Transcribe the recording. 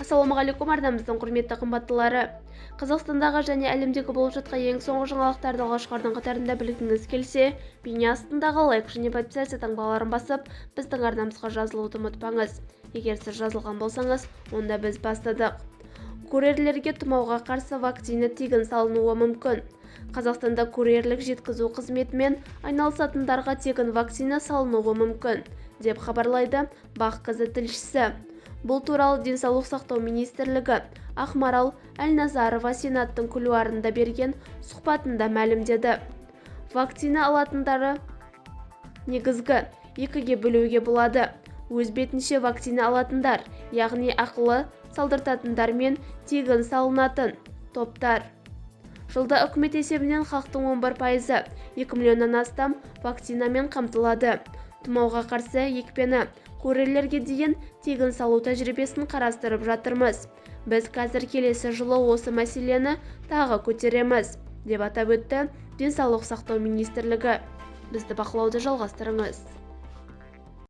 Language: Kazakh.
Ассалаумағалейкум, арнамыздың құрметті қымбаттылары. Қазақстандағы және әлемдегі болып жатқан ең соңғы жаңалықтарды алғашқылардың қатарында білгіңіз келсе, бейне астындағы лайк және подписация таңбаларын басып, біздің арнамызға жазылуды ұмытпаңыз. Егер сіз жазылған болсаңыз, онда біз бастадық. Курьерлерге тұмауға қарсы вакцина тегін салынуы мүмкін. Қазақстанда курьерлік жеткізу қызметімен айналысатындарға тегін вакцина салынуы мүмкін, деп хабарлайды Бақ.кз тілшісі. Бұл туралы Денсаулық сақтау министрлігі Ақмарал Әлназарова Сенаттың кулуарында берген сұхбатында мәлімдеді. Вакцина алатындары негізгі екіге бөлуге болады. Өз бетінше вакцина алатындар, яғни ақылы салдыртатындар мен тегін салынатын топтар. Жылда үкімет есебінен халықтың 11%, 2 миллионнан астам вакцинамен қамтылады. Тұмауға қарсы екпені курьерлерге дейін тегін салу тәжірибесін қарастырып жатырмыз. Біз қазір келесі жылы осы мәселені тағы көтереміз, деп атап өтті Денсаулық сақтау министрлігі. Бізді бақылауды жалғастырыңыз.